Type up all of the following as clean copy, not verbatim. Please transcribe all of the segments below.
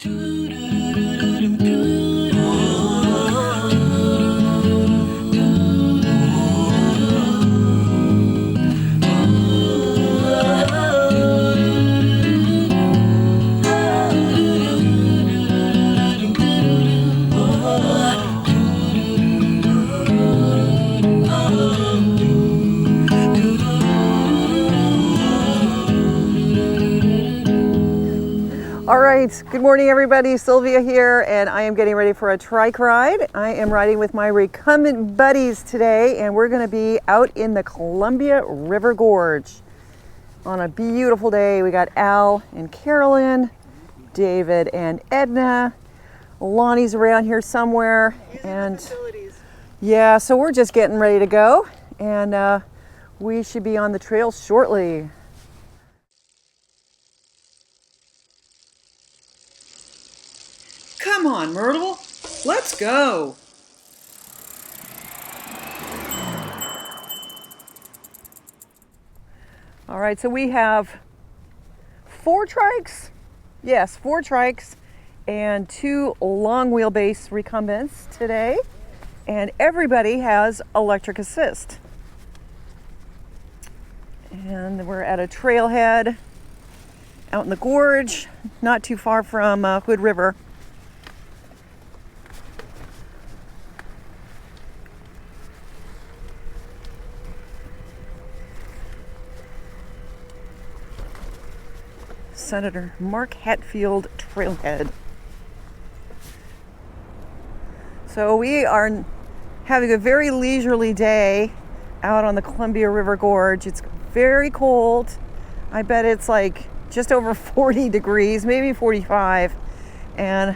All right, good morning everybody, Sylvia here, and I am getting ready for a trike ride. I am riding with my Recumbent buddies today, and we're gonna be out in the Columbia River Gorge on a beautiful day. We got Al and Carolyn, David and Edna, Lonnie's around here somewhere, and yeah, so we're just getting ready to go, and we should be on the trail shortly. Come on, Myrtle, let's go. All right, so we have 4 trikes. Yes, 4 trikes and 2 long wheelbase recumbents today. And everybody has electric assist. And we're at a trailhead out in the gorge, not too far from Hood River. Senator Mark Hatfield trailhead. So we are having a very leisurely day out on the Columbia River Gorge. It's very cold. I bet it's like just over 40 degrees, maybe 45. And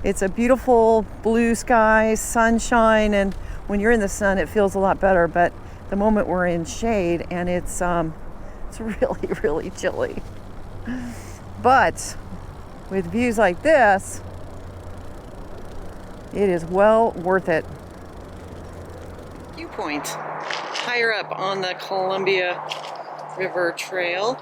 it's a beautiful blue sky, sunshine, and when you're in the sun it feels a lot better, but the moment we're in shade and it's really, really chilly. But with views like this, it is well worth it. Viewpoint higher up on the Columbia River Trail.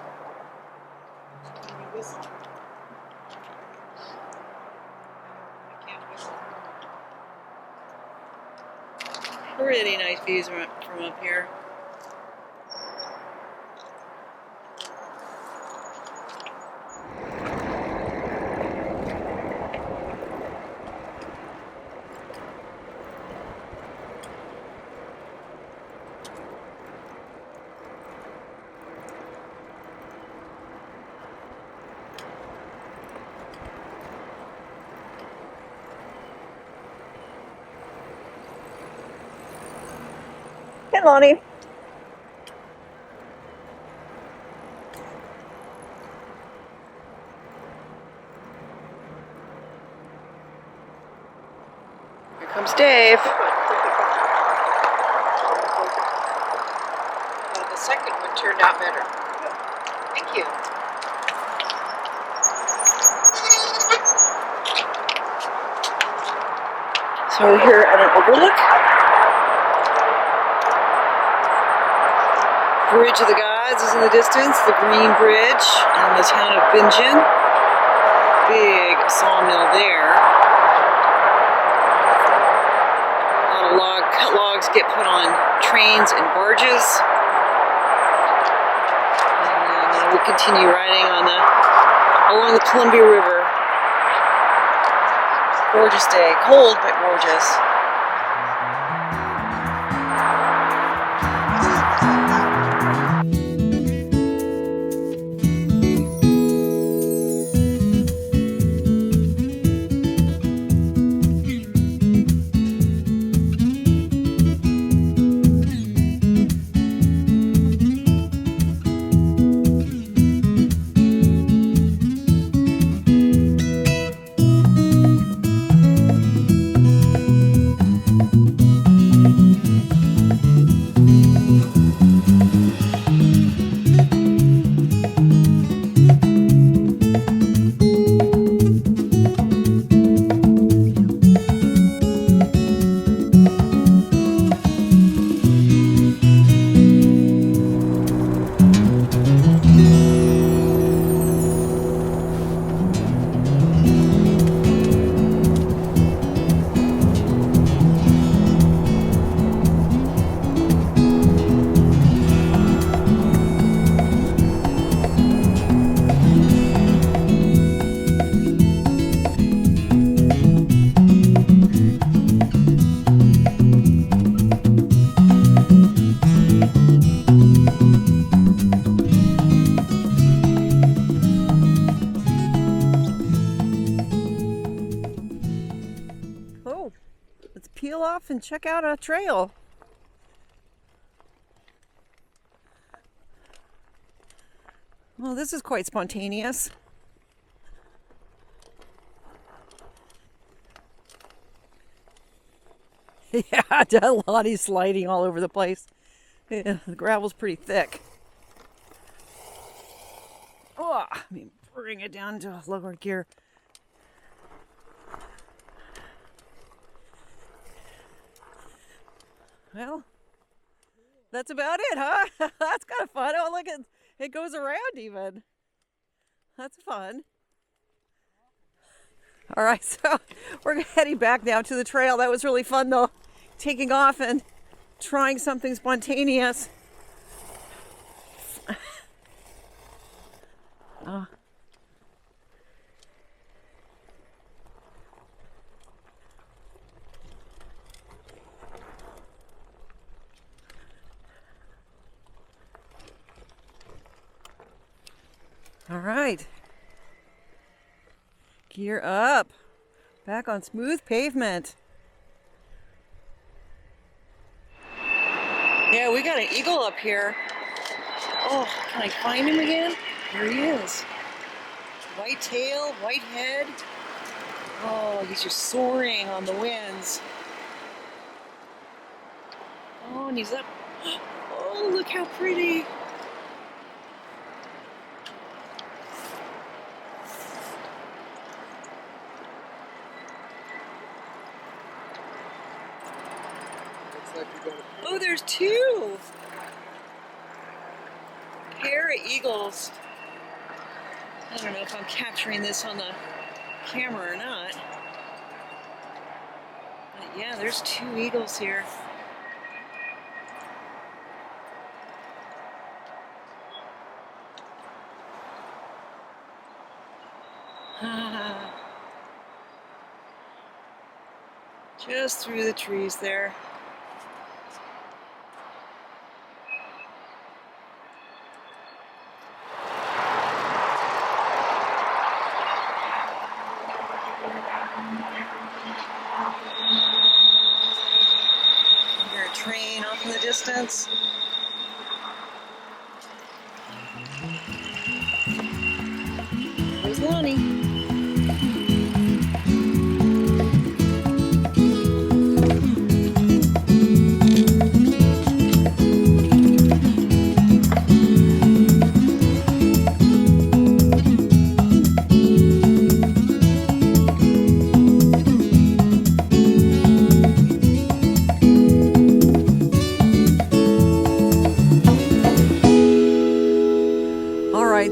Pretty nice views from up here. Hey, Lonnie. Here comes Dave. The second one turned out better. Thank you. So we're here at an overlook. Bridge of the Gods is in the distance, the Green Bridge in the town of Bingen. Big sawmill there. A lot of logs get put on trains and barges. And then we'll continue riding along the Columbia River. Gorgeous day, cold but gorgeous. peel off and check out a trail. Well, this is quite spontaneous. Yeah, Lottie's sliding all over the place. Yeah, the gravel's pretty thick. Oh, let me bring it down to lower gear. Well, that's about it, huh? That's kind of fun. Oh, look, it goes around even. That's fun. All right, so we're heading back now to the trail. That was really fun, though, taking off and trying something spontaneous. All right. Gear up. Back on smooth pavement. Yeah, we got an eagle up here. Oh, can I find him again? There he is. White tail, white head. Oh, he's just soaring on the winds. Oh, and he's up. Oh, look how pretty. Oh, there's two pair of eagles. I don't know if I'm capturing this on the camera or not. But yeah, there's two eagles here. Just through the trees there. Hear a train off in the distance. There's Lonnie.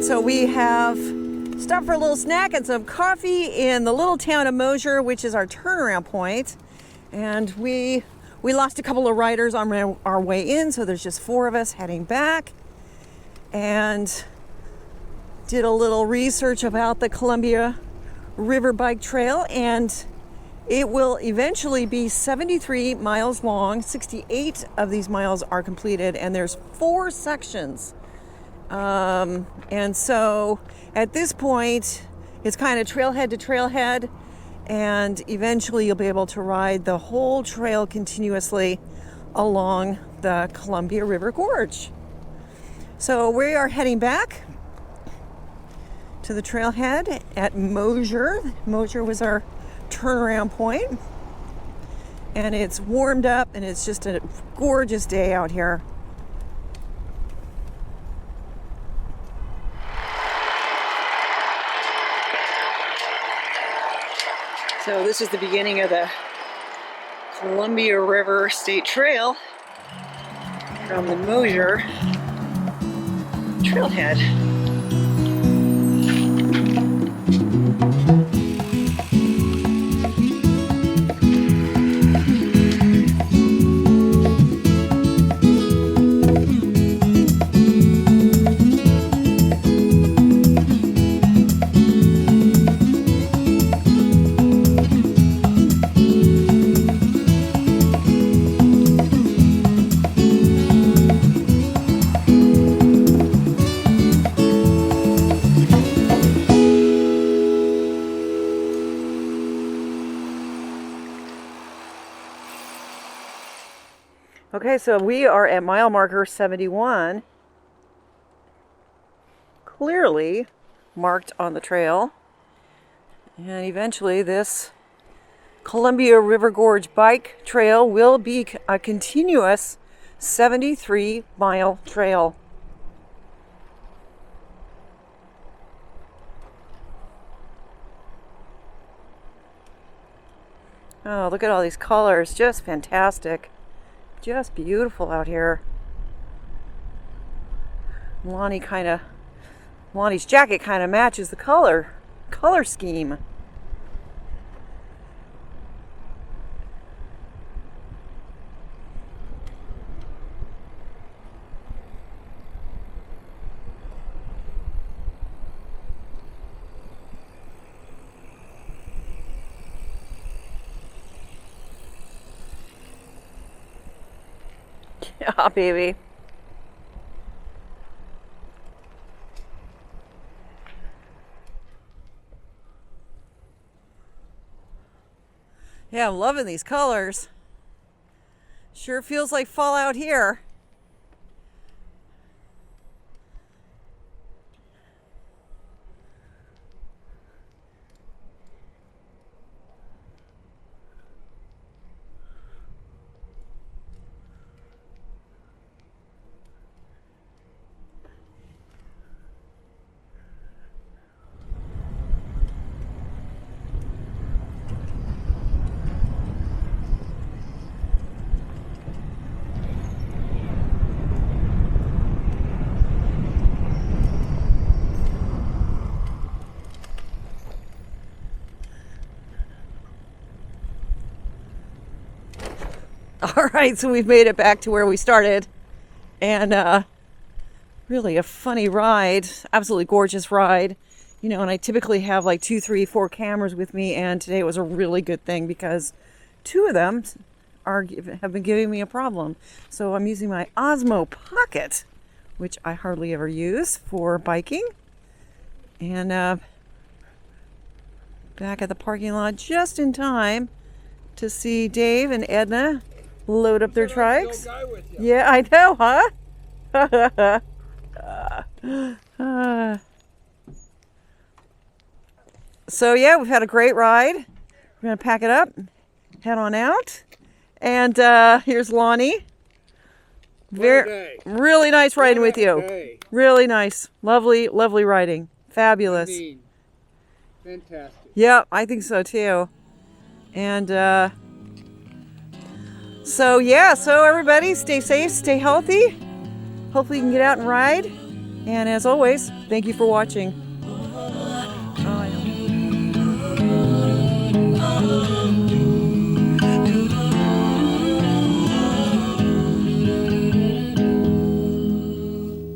So we have stopped for a little snack and some coffee in the little town of Mosier, which is our turnaround point. And we lost a couple of riders on our way in, so there's just 4 of us heading back. And did a little research about the Columbia River Bike Trail, and it will eventually be 73 miles long. 68 of these miles are completed, and there's 4 sections. And so at this point, it's kind of trailhead to trailhead, and eventually you'll be able to ride the whole trail continuously along the Columbia River Gorge. So we are heading back to the trailhead at Mosier. Mosier was our turnaround point, and it's warmed up, and it's just a gorgeous day out here. So this is the beginning of the Columbia River State Trail from the Mosier trailhead. Okay, so we are at mile marker 71. Clearly marked on the trail. And eventually this Columbia River Gorge bike trail will be a continuous 73-mile trail. Oh, look at all these colors. Just fantastic. Just beautiful out here. Lonnie's jacket kind of matches the color scheme. Yeah, baby. Yeah, I'm loving these colors. Sure feels like fall out here. All right, so we've made it back to where we started, and really a funny ride, absolutely gorgeous ride, you know. And I typically have like 2, 3, 4 cameras with me, and today was a really good thing because 2 of them have been giving me a problem. So I'm using my OSMO Pocket, which I hardly ever use for biking, and back at the parking lot just in time to see Dave and Edna load up their trikes. Yeah, I know, huh? So yeah, we've had a great ride. We're gonna pack it up, head on out, and here's Lonnie. Really nice riding with you. Really nice, lovely riding, fabulous. Fantastic. Yeah, I think so too. And so everybody stay safe, stay healthy. Hopefully you can get out and ride. And as always, thank you for watching.